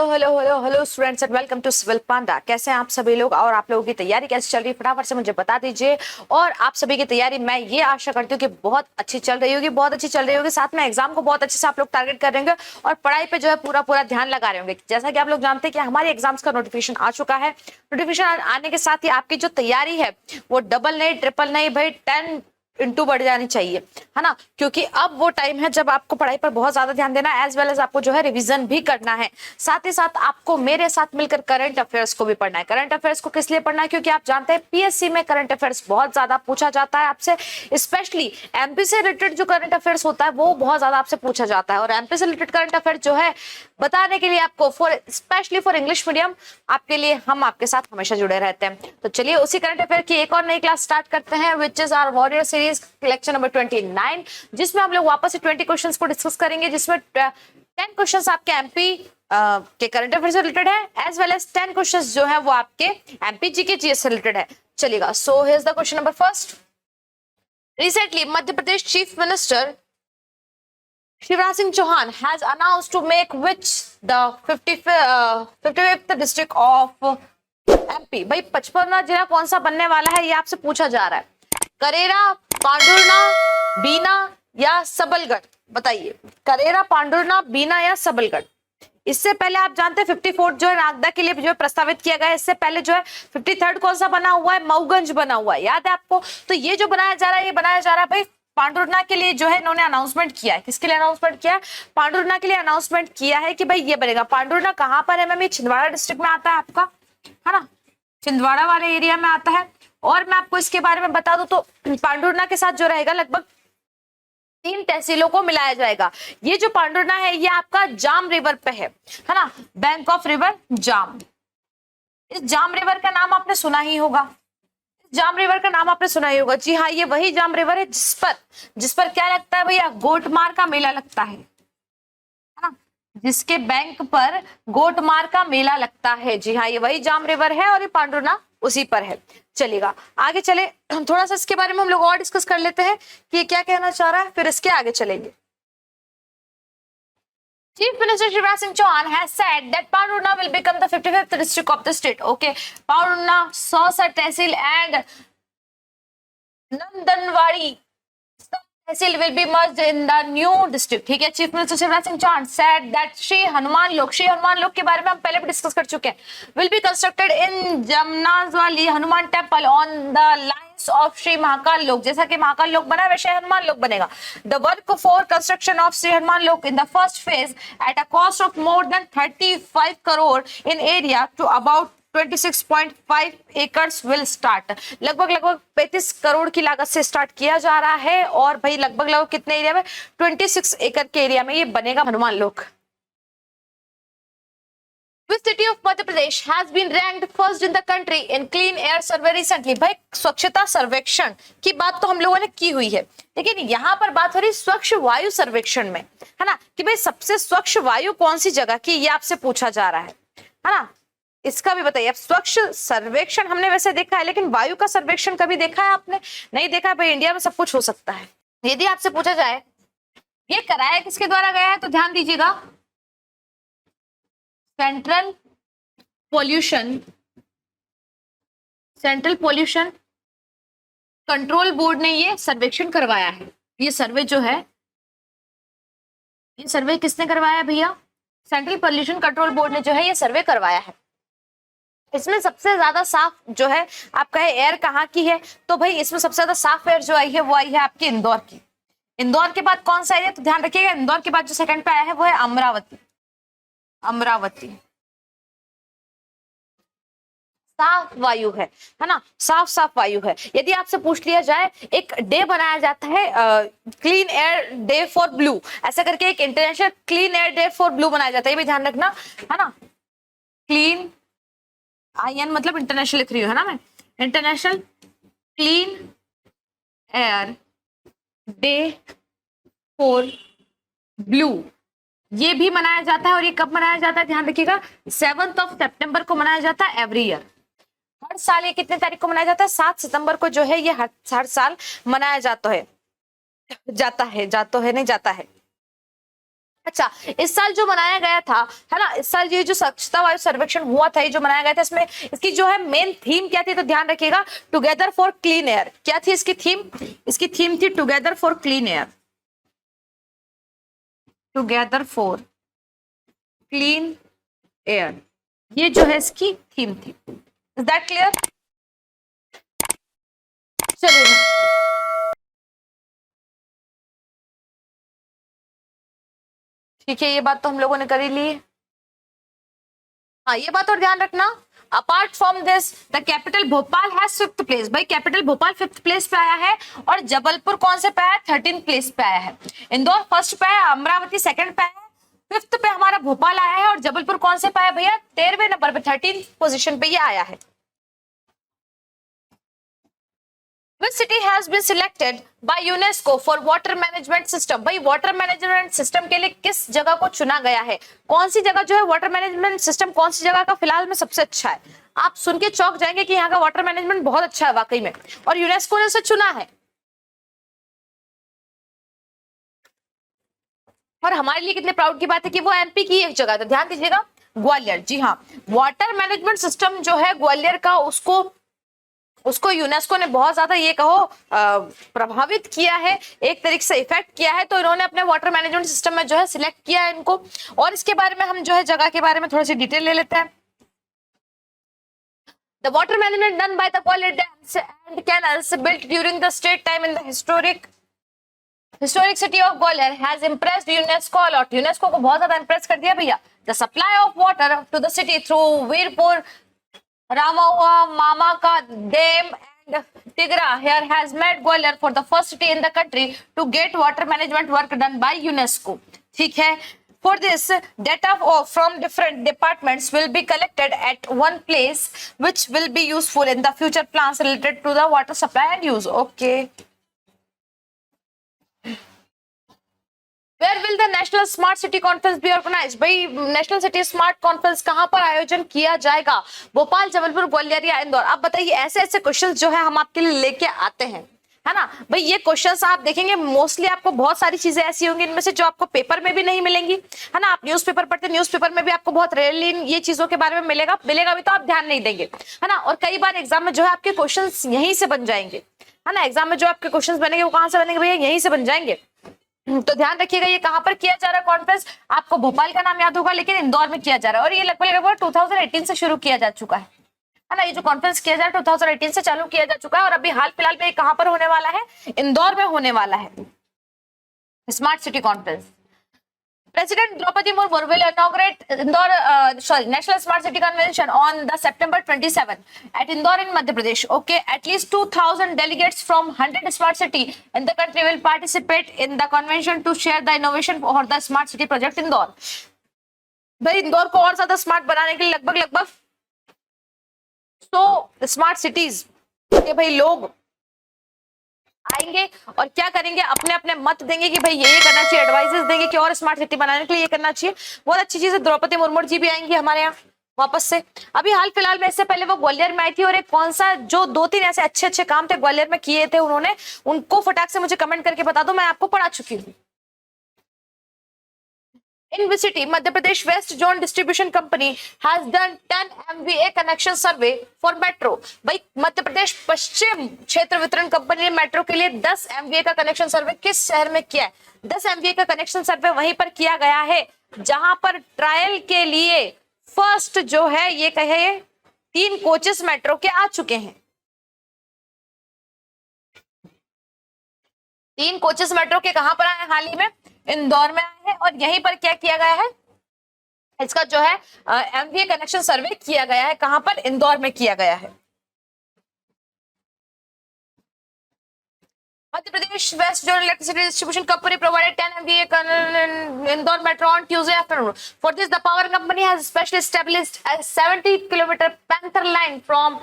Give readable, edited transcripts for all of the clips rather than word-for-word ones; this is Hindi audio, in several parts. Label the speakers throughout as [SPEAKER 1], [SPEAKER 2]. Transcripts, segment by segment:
[SPEAKER 1] Hello hello hello hello students and welcome to civil Panda. कैसे हैं आप सभी लोग और आप लोगों की तैयारी कैसे चल रही है, फटाफट से मुझे बता दीजिए। और आप सभी की तैयारी मैं ये आशा करती हूँ कि बहुत अच्छी चल रही होगी, बहुत अच्छी चल रही होगी। साथ में एग्जाम को बहुत अच्छे से आप लोग टारगेट कर रहे होंगे और पढ़ाई पे जो है पूरा पूरा ध्यान लगा रहे होंगे। जैसा कि आप लोग जानते हैं कि हमारे एग्जाम्स का नोटिफिकेशन आ चुका है। नोटिफिकेशन आने के साथ ही आपकी जो तैयारी है वो डबल नहीं, ट्रिपल नहीं भाई 10 इंटू बढ़ जानी चाहिए, है ना। क्योंकि अब वो टाइम है जब आपको पढ़ाई पर बहुत ज्यादा ध्यान देना है, एज वेल एज आपको जो है रिवीजन भी करना है। साथ ही साथ आपको मेरे साथ मिलकर करंट अफेयर्स को भी पढ़ना है। करंट अफेयर्स को किस लिए पढ़ना है? क्योंकि आप जानते हैं पीएससी में करंट अफेयर्स बहुत ज्यादा पूछा जाता है आपसे, स्पेशली एमपी से रिलेटेड जो करंट अफेयर्स होता है वो बहुत ज्यादा आपसे पूछा जाता है। और एमपी से रिलेटेड करंट अफेयर जो है बताने के लिए आपको स्पेशली फॉर इंग्लिश मीडियम आपके लिए हम आपके साथ हमेशा जुड़े रहते हैं। तो चलिए उसी करंट अफेयर की एक और नई क्लास स्टार्ट करते हैं, which is our warrior series lecture number 29, जिसमें हम लोग वापस से 20 क्वेश्चंस को डिस्कस करेंगे, जिसमें 10 क्वेश्चंस आपके एमपी के करंट अफेयर से रिलेटेड है, एज वेल एज 10 क्वेश्चंस जो है वो आपके एमपी जी के जीएस से रिलेटेड है। चलिएगा, so here's the question number first. Recently Madhya Pradesh chief minister Shivraj Singh Chauhan has announced to make which the 55th district of MP। भाई 55वां जिला कौन सा बनने वाला है ये आपसे पूछा जा रहा है। करेरा, पांडुरना, बीना या सबलगढ़? बताइए, करेरा, पांडुरना, बीना या सबलगढ़? इससे पहले आप जानते हैं 54 जो है नागदा के लिए जो है प्रस्तावित किया गया है। इससे पहले जो है 53rd कौन सा बना हुआ है? मऊगंज बना हुआ है, याद है आपको। तो ये जो बनाया जा रहा है, ये बनाया जा रहा है भाई पांडुरना के लिए जो है इन्होंने अनाउंसमेंट किया है। किसके लिए अनाउंसमेंट किया है? पांडुरना के लिए अनाउंसमेंट किया है कि भाई ये बनेगा। पांडुरना कहां पर है मैम? ये छिंदवाड़ा डिस्ट्रिक्ट में आता है आपका, है ना, छिंदवाड़ा वाले एरिया में आता है। और मैं आपको इसके बारे में बता दूं तो पांडुरना के साथ जो रहेगा लगभग 3 तहसीलों को मिलाया जाएगा। ये जो पांडुरना है ये आपका जाम रिवर पे है ना, बैंक ऑफ रिवर जाम। इस जाम रिवर का नाम आपने सुना ही होगा, जाम रिवर का नाम आपने सुना ही होगा। जी हाँ, ये वही जाम रिवर है जिस पर क्या लगता है भैया? गोटमार का मेला लगता है ना, जिसके बैंक पर गोटमार का मेला लगता है। जी हाँ, ये वही जाम रिवर है और ये पांडुरना उसी पर है। चलिएगा आगे चले, थोड़ा सा इसके बारे में हम लोग और डिस्कस कर लेते हैं कि ये क्या कहना चाह रहा है, फिर इसके आगे चलेंगे। Chief Minister Shivraj Singh Chauhan has said that Pandurna will become the 55th district of the state. Okay, Pandurna, Sausa Tehsil and Nandanwadi Tehsil will be merged in the new district. ठीक है, Chief Minister Shivraj Singh Chauhan said that Shri Hanuman लोक के बारे में हम पहले भी डिस्कस कर चुके हैं, will be constructed in जमनाजवाली Hanuman temple on the lines of Shri Mahakal Lok. जैसा कि महाकाल लोक बना वैसे हनुमान लोक बनेगा। The work for construction of Shri Hanuman लोक in the first phase at a cost of more than 35 crore in area to about 26.5 acres will start. लगभग 35 करोड़ की लागत से स्टार्ट किया जा रहा है। और भाई लगभग कितने एरिया में? 26 एकड़ के एरिया में ये बनेगा हनुमान लोक। Which city of Madhya Pradesh has been ranked first in the country in clean air survey recently? भाई स्वच्छता सर्वेक्षण की बात तो हम लोगों ने की हुई है, लेकिन यहाँ पर बात हो रही स्वच्छ वायु सर्वेक्षण में, है ना, कि भाई सबसे स्वच्छ वायु कौन सी जगह की, ये आपसे पूछा जा रहा है ना। इसका भी बताइए। अब स्वच्छ सर्वेक्षण हमने वैसे देखा है, लेकिन वायु का सर्वेक्षण कभी देखा है आपने? नहीं देखा है भाई। इंडिया में सब कुछ हो सकता है। यदि आपसे पूछा जाए ये कराया किसके द्वारा गया है, तो ध्यान दीजिएगा, सेंट्रल पोल्यूशन कंट्रोल बोर्ड ने ये सर्वेक्षण करवाया है। ये सर्वे जो है, ये सर्वे किसने करवाया है भैया? सेंट्रल पोल्यूशन कंट्रोल बोर्ड ने जो है ये सर्वे करवाया है। इसमें सबसे ज्यादा साफ जो है आपका है एयर कहाँ की है, तो भाई इसमें सबसे ज्यादा साफ एयर जो आई है वो आई है आपकी इंदौर की। इंदौर के बाद कौन सा एरिया, तो ध्यान रखिएगा, इंदौर के बाद जो सेकंड पे आया है वो है अमरावती। साफ वायु है ना, साफ वायु है। यदि आपसे पूछ लिया जाए, एक डे बनाया जाता है clean air day for blue, ऐसा करके एक international clean air day for blue बनाया जाता है, ये भी ध्यान रखना, है ना। क्लीन IN मतलब इंटरनेशनल लिख रही हूँ, है ना मैं, international clean air day for blue, ये भी मनाया जाता है। और ये कब मनाया जाता है, ध्यान रखिएगा, 7 सितंबर को मनाया जाता है एवरी ईयर। हर साल ये कितने तारीख को मनाया जाता है? 7 सितंबर को जो है ये हर साल मनाया जाता है। अच्छा, इस साल जो मनाया गया था, है ना, इस साल ये जो स्वच्छता वायु सर्वेक्षण हुआ था, ये जो मनाया गया था, इसमें इसकी जो है मेन थीम क्या थी, तो ध्यान रखिएगा, टुगेदर फॉर क्लीन एयर। क्या थी इसकी थीम? इसकी थीम थी together for clean air, together for clean air, ये जो है इसकी थीम थी। Is that clear? चलिए, ठीक है, ये बात तो हम लोगों ने कर ही ली। हाँ, ये बात और ध्यान रखना, apart from this the capital Bhopal has 5th place. भाई कैपिटल भोपाल 5th प्लेस पे आया है, और जबलपुर कौन से पे आया है? 13th प्लेस पे आया है। इंदौर फर्स्ट पे है, अमरावती सेकंड पे है, 5th पे हमारा भोपाल आया है, और जबलपुर कौन से पे आया भैया? 13वें नंबर पे, 13th पोजीशन पे ये आया है। Which city has been selected by UNESCO for water management system? भाई वाटर मैनेजमेंट सिस्टम के लिए किस जगह को चुना गया है? कौन सी जगह जो है वाटर मैनेजमेंट सिस्टम, कौन सी जगह का फिलहाल में सबसे अच्छा है? आप सुन के चौंक जाएंगे कि यहाँ का वाटर मैनेजमेंट बहुत अच्छा है वाकई में, और यूनेस्को ने उसे चुना है। और हमारे लिए कितने प्राउड की बात है कि वो एमपी की एक जगह था। ध्यान दीजिएगा, ग्वालियर। जी हाँ, वाटर मैनेजमेंट सिस्टम जो है ग्वालियर का, उसको यूनेस्को ने बहुत ज्यादा ये कहो प्रभावित किया है, एक तरीके से इफेक्ट किया है, तो इन्होंने अपने वाटर मैनेजमेंट सिस्टम में जो है सिलेक्ट किया है इनको। और इसके बारे में हम जो है जगह के बारे में थोड़ी सी डिटेल ले लेते हैं। The water management done by the Gwalior dams and canals built during the state time in the historic city of Gwalior has impressed UNESCO a lot. UNESCO को बहुत ज्यादा impress कर दिया भैया। The supply of water to the city through Veerpur, Ramahua, Mamaka Dam and Tigra here has made Gwalior for the first city in the country to get water management work done by UNESCO. ठीक है, for this data from different departments will be collected at one place which will be useful in the future plans related to the water supply and use. Okay. Where will the National Smart City Conference be organized? भाई नेशनल सिटी स्मार्ट कॉन्फ्रेंस कहां पर आयोजन किया जाएगा? भोपाल, जबलपुर, ग्वालियर या इंदौर? आप बताइए, ऐसे ऐसे क्वेश्चंस जो है हम आपके लिए लेके आते हैं, है ना भाई। ये क्वेश्चंस आप देखेंगे मोस्टली आपको बहुत सारी चीजें ऐसी होंगी इनमें से जो आपको पेपर में भी नहीं मिलेंगी, है ना। आप न्यूज़पेपर पढ़ते हैं, न्यूज़पेपर में भी आपको बहुत रेयरली ये चीजों के बारे में मिलेगा भी, तो आप ध्यान नहीं देंगे, है ना। और कई बार एग्जाम में जो है आपके क्वेश्चंस यहीं से बन जाएंगे, है ना। एग्जाम में जो आपके क्वेश्चंस बनेंगे वो कहां से बनेंगे भैया? यहीं से बन जाएंगे। तो ध्यान रखिएगा, ये कहां पर किया जा रहा है कॉन्फ्रेंस? आपको भोपाल का नाम याद होगा, लेकिन इंदौर में किया जा रहा है, और ये लगभग 2018 से शुरू किया जा चुका है ना। ये जो कॉन्फ्रेंस किया जा रहा है 2018 से चालू किया जा चुका है, और अभी हाल फिलहाल में कहां पर होने वाला है? इंदौर में होने वाला है smart city conference. President Draupadi Murmu will inaugurate National Smart City Convention on the September 27 at Indore in Madhya Pradesh. Okay, at least 2,000 delegates from 100 smart city in the country will participate in the convention to share the innovation for the smart city project Indore. भाई इंदौर को और ज्यादा स्मार्ट बनाने के लिए लगभग 100 स्मार्ट सिटीज के भाई लोग आएंगे और क्या करेंगे, अपने अपने मत देंगे कि भाई ये करना चाहिए, एडवाइजेस देंगे कि और स्मार्ट सिटी बनाने के लिए ये करना चाहिए। बहुत अच्छी चीज है। द्रौपदी मुर्मू जी भी आएंगी हमारे यहाँ वापस से। अभी हाल फिलहाल में, इससे पहले वो ग्वालियर में आई थी, और एक कौन सा जो 2-3 ऐसे अच्छे अच्छे काम थे ग्वालियर में किए थे उन्होंने, उनको फटाक से मुझे कमेंट करके बता दो, मैं आपको पढ़ा चुकी हूँ। In which city Madhya Pradesh West Zone Distribution Company has done 10 MVA connection survey for metro? भाई मध्य प्रदेश पश्चिम क्षेत्र वितरण कंपनी ने मेट्रो के लिए 10 MVA का कनेक्शन सर्वे किस शहर में किया है? 10 MVA का कनेक्शन सर्वे वहीं पर किया गया है जहां पर ट्रायल के लिए फर्स्ट जो है ये कहे 3 कोचेस मेट्रो के आ चुके हैं। 3 कोचेस मेट्रो के कहां पर आए? हाल ही में इंदौर में आए हैं, और यहीं पर क्या किया गया है? इसका जो है एमवीए कनेक्शन सर्वे किया गया है। कहां पर? इंदौर में किया गया है। Madhya Pradesh west zone electricity distribution company provided 10 MVA Indore metro on Tuesday afternoon. For this, the power company has specially established a 70-kilometer panther line from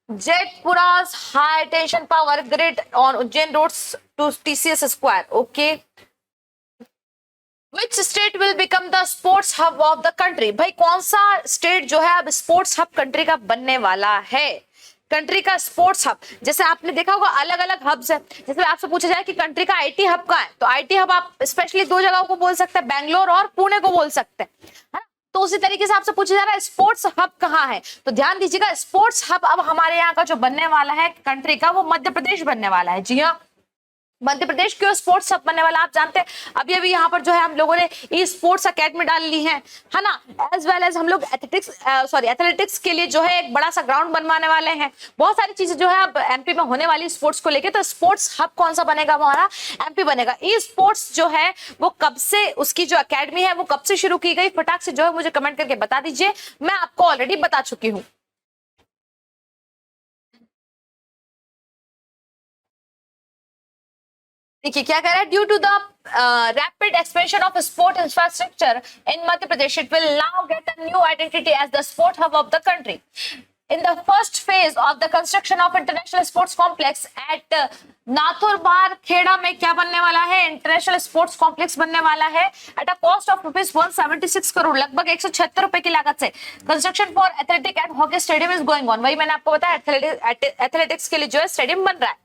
[SPEAKER 1] Jetpura's high tension power grid on Ujjain roads to TCS Square. Okay. Which state will become the sports hub of the country? भाई कौन सा स्टेट जो है अब स्पोर्ट्स हब कंट्री का बनने वाला है? कंट्री का स्पोर्ट्स हब, जैसे आपने देखा होगा अलग अलग हब्स है। जैसे आपसे पूछा जाए कि कंट्री का आईटी हब कहाँ है, तो आईटी हब आप स्पेशली दो जगहों को बोल सकते हैं, बैंगलोर और पुणे को बोल सकते हैं, है ना। तो उसी तरीके से आपसे पूछा जा रहा है स्पोर्ट्स हब कहाँ है, तो ध्यान दीजिएगा स्पोर्ट्स हब अब हमारे यहाँ का जो बनने वाला है कंट्री का, वो मध्य प्रदेश बनने वाला है। जी हाँ, मध्य प्रदेश क्यों स्पोर्ट्स हब बनने वाला आप जानते हैं। अभी अभी यहाँ पर जो है हम लोगों ने ई स्पोर्ट्स अकेडमी डाल ली है ना, एज वेल एज हम लोग एथलेटिक्स के लिए जो है एक बड़ा सा ग्राउंड बनवाने वाले हैं। बहुत सारी चीजें जो है अब एमपी में होने वाली स्पोर्ट्स को लेके। तो स्पोर्ट्स हब कौन सा बनेगा, हमारा एमपी बनेगा। ई स्पोर्ट्स जो है वो कब से, उसकी जो अकेडमी है वो कब से शुरू की गई, फटाक से जो है मुझे कमेंट करके बता दीजिए। मैं आपको ऑलरेडी बता चुकी हूँ। देखिए क्या कह रहा है, due to the rapid expansion of sport infrastructure in Madhya Pradesh, it will now get a new identity as the sport hub of the country. In the first phase of the construction of international sports complex at Nathurbar Kheda में क्या बनने वाला है, इंटरनेशनल स्पोर्ट्स कॉम्प्लेक्स बनने वाला है at a cost of ₹176 crore, लगभग 176 रुपए की लागत से। Construction for athletic and hockey stadium is going on, वही मैंने आपको बताया एथलेटिक्स के लिए जो है स्टेडियम बन रहा है।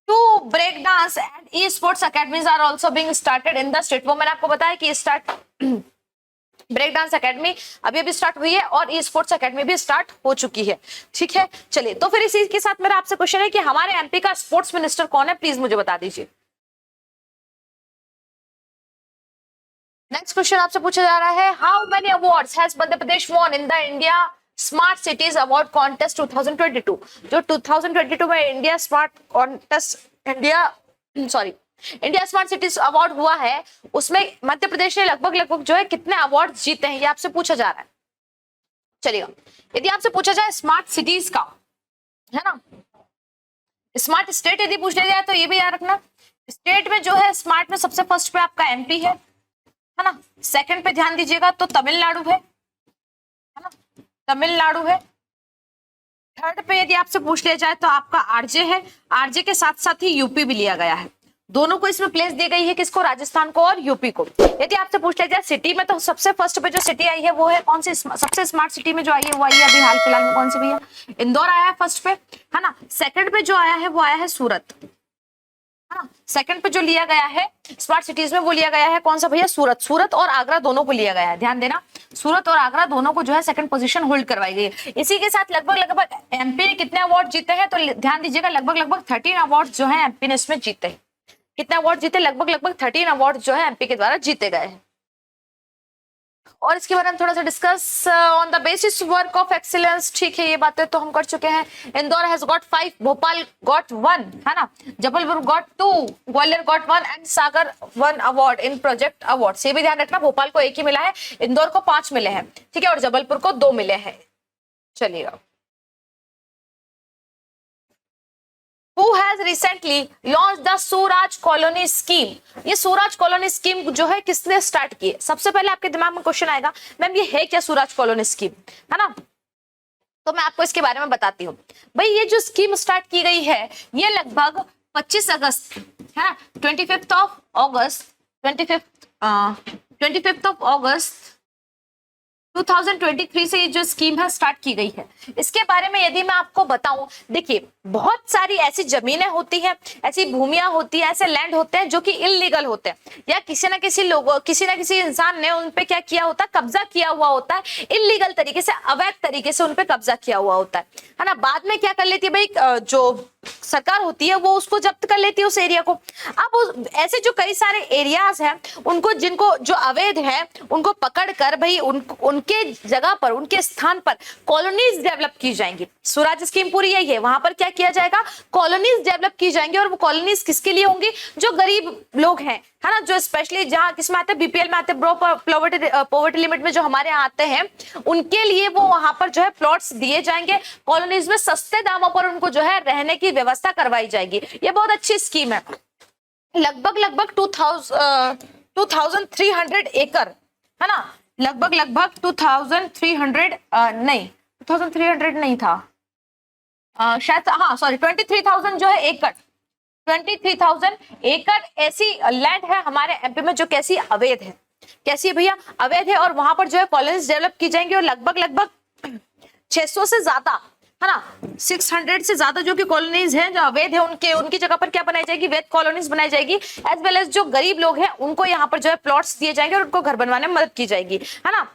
[SPEAKER 1] Two breakdance and e-sports academies are also being started in the state, वो मैंने आपको बताया कि स्टार्ट ब्रेक डांस अकेडमी अभी अभी स्टार्ट हुई है और ई स्पोर्ट्स अकेडमी भी स्टार्ट हो चुकी है। ठीक है, चलिए तो फिर इसी के साथ मेरा आपसे क्वेश्चन है कि हमारे एमपी का स्पोर्ट्स मिनिस्टर कौन है, प्लीज मुझे बता दीजिए। नेक्स्ट क्वेश्चन आपसे पूछा जा रहा है, how many awards has Madhya Pradesh von in the India smart cities award contest 2022। जो 2022 में India smart smart cities award हुआ है, उसमें मध्य प्रदेश ने लगभग जो है कितने अवार्ड जीते हैं, ये आपसे पूछा जा रहा है। चलिएगा, यदि आपसे पूछा जाए स्मार्ट सिटीज का, है ना, स्मार्ट स्टेट यदि पूछ लिया जाए तो ये भी याद रखना, स्टेट में जो है स्मार्ट में सबसे फर्स्ट पे आपका एमपी है ना। सेकंड पे ध्यान दीजिएगा तो तमिलनाडु है ना, तमिलनाडु है। थर्ड पे यदि आपसे पूछ लिया जाए तो आपका आरजे है, आरजे के साथ साथ ही यूपी भी लिया गया है। दोनों को इसमें प्लेस दी गई है, किसको, राजस्थान को और यूपी को। यदि आपसे पूछ लिया जाए सिटी में, तो सबसे फर्स्ट पे जो सिटी आई है वो है कौन सी, सबसे स्मार्ट सिटी में जो आई है वो आई है अभी हाल फिलहाल में, कौन सी भैया, इंदौर आया है फर्स्ट पे, है ना। सेकंड पे जो आया है वो आया है सूरत, है ना। सेकंड पे जो लिया गया है स्मार्ट सिटीज में वो लिया गया है कौन सा भैया, सूरत। सूरत और आगरा दोनों को लिया गया है, ध्यान देना, सूरत और आगरा दोनों को जो है सेकंड पोजीशन होल्ड करवाई गई है। इसी के साथ लगभग एमपी ने कितने अवार्ड जीते हैं, तो ध्यान दीजिएगा लगभग 13 अवार्ड जो है एमपी ने इसमें जीते हैं। कितने अवार्ड जीते, लगभग 13 अवार्ड जो है एमपी के द्वारा जीते गए हैं। और इसके बारे में थोड़ा सा discuss on the basis work of excellence. ठीक है, ये बातें तो हम कर चुके हैं। Indore has got 5, Bhopal got 1, है ना, Jabalpur got 2, Gwalior got 1 and Sagar 1 award in project award. ये भी ध्यान रखना, भोपाल को 1 ही मिला है, इंदौर को 5 मिले हैं, ठीक है, और जबलपुर को 2 मिले हैं। चलिएगा, Who has recently launched the Suraaj colony scheme. ये सूराज कॉलोनी स्कीम जो है किसने स्टार्ट की है, सबसे पहले आपके दिमाग में क्वेश्चन आएगा, मैम ये है क्या सूराज कॉलोनी स्कीम, है ना। तो मैं आपको इसके बारे में बताती हूँ। भाई ये जो स्कीम स्टार्ट की गई है ये लगभग 25 अगस्त, है ना, 25th ऑफ अगस्त 2023 से ये जो स्कीम है स्टार्ट की गई है। इसके बारे में यदि मैं आपको बताऊं, देखिए बहुत सारी ऐसी जमीनें होती हैं, ऐसी भूमियां होती हैं, ऐसे लैंड होते हैं जो कि इलीगल होते हैं, या किसी ना किसी इंसान ने उन पे क्या किया होता है, कब्जा किया हुआ होता है, इलीगल तरीके से, अवैध तरीके से उन पे कब्जा किया हुआ होता है ना। बाद में क्या कर लेती है भाई, जो सरकार होती है वो उसको जब्त कर लेती है उस एरिया को। अब ऐसे जो कई सारे एरियाज हैं उनको, जिनको जो अवैध है उनको पकड़ कर भाई उनके जगह पर, उनके स्थान पर कॉलोनीज डेवलप की जाएंगी। स्वराज स्कीम पूरी यही है, वहां पर क्या किया जाएगा, कॉलोनीज डेवलप की जाएंगी। और वो कॉलोनीज किसके लिए होंगी, जो गरीब लोग हैं, है ना, जो स्पेशली जहां किसमें आते हैं, बीपीएल में आते हैं, पॉवर्टी लिमिट में जो हमारे यहाँ आते हैं, उनके लिए वो वहां पर जो है प्लॉट्स दिए जाएंगे कॉलोनीज में, सस्ते दामों पर उनको जो है रहने की व्यवस्था करवाई जाएगी। ये बहुत अच्छी स्कीम है। लगभग 2300 एकड़, है ना, लगभग 2300 नहीं था, शायद, हाँ सॉरी, 23,000 जो है एकड़, 23,000 एकड़ ऐसी लैंड है हमारे एमपी में जो कैसी अवैध है, कैसी है भैया, अवैध है। और वहां पर जो है कॉलोनीज डेवलप की जाएंगी और लगभग 600 से ज्यादा है ना। 600 से ज्यादा जो कि कॉलोनीज हैं, जो अवैध है, उनकी जगह पर क्या बनाई जाएगी, वैध कॉलोनीज बनाई जाएगी। एज वेल एज जो गरीब लोग हैं उनको यहाँ पर जो है प्लॉट्स दिए जाएंगे और उनको घर बनवाने में मदद की जाएगी, है ना।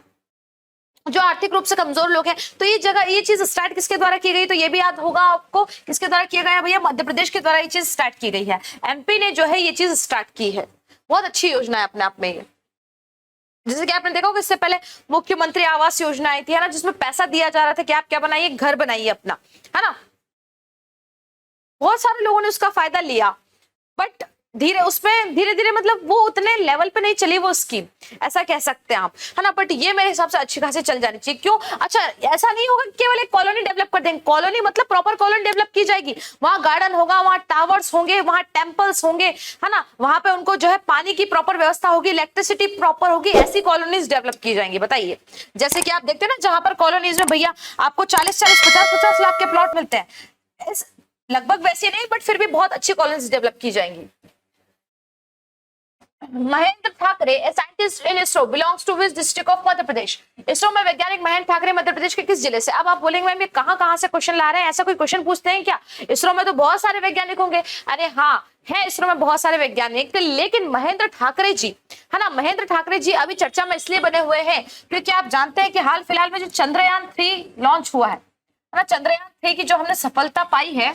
[SPEAKER 1] जो आर्थिक रूप से कमजोर लोग हैं, तो ये चीज स्टार्ट किसके द्वारा की गई, तो ये भी याद होगा आपको, किसके द्वारा किया गया भैया, मध्य प्रदेश के द्वारा ये चीज स्टार्ट की गई है। एमपी ने जो है ये चीज स्टार्ट की है। बहुत अच्छी योजना है अपने आप में ये। जैसे कि आपने देखा होगा इससे पहले मुख्यमंत्री आवास योजना आई थी, है ना, जिसमें पैसा दिया जा रहा था कि आप क्या बनाइए, घर बनाइए अपना, है ना। बहुत सारे लोगों ने उसका फायदा लिया, बट धीरे धीरे मतलब वो उतने लेवल पे नहीं चली वो स्कीम, ऐसा कह सकते हैं आप, है ना। बट ये मेरे हिसाब से अच्छी खासी चल जानी चाहिए। क्यों? अच्छा, ऐसा नहीं होगा केवल एक कॉलोनी डेवलप कर देंगे, कॉलोनी मतलब प्रॉपर कॉलोनी डेवलप की जाएगी, वहां गार्डन होगा, वहां टावर्स होंगे, वहां टेम्पल्स होंगे, है ना, वहां पे उनको जो है पानी की प्रॉपर व्यवस्था होगी, इलेक्ट्रिसिटी प्रॉपर होगी, ऐसी कॉलोनीज डेवलप की जाएंगी। बताइए, जैसे कि आप देखते हैं ना, जहां पर कॉलोनीज में भैया आपको 40-40, 50-50 लाख के प्लॉट मिलते हैं, लगभग वैसे नहीं, बट फिर भी बहुत अच्छी कॉलोनीज डेवलप की जाएंगी। Mahendra Thakre, a scientist in ISRO, belongs to which district of Madhya Pradesh. ISRO में वैज्ञानिक महेंद्र ठाकरे मध्य प्रदेश के किस जिले से। अब आप बोलेंगे मैम ये कहां से क्वेश्चन ला रहे हैं, ऐसा कोई क्वेश्चन पूछते हैं क्या? इसरो में तो बहुत सारे वैज्ञानिक होंगे। अरे हाँ, है इसरो में बहुत सारे वैज्ञानिक, लेकिन महेंद्र ठाकरे जी, है ना, महेंद्र ठाकरे जी अभी चर्चा में इसलिए बने हुए हैं क्योंकि आप जानते हैं कि हाल फिलहाल में जो चंद्रयान-3 लॉन्च हुआ है ना, चंद्रयान-3 की जो हमने सफलता पाई है,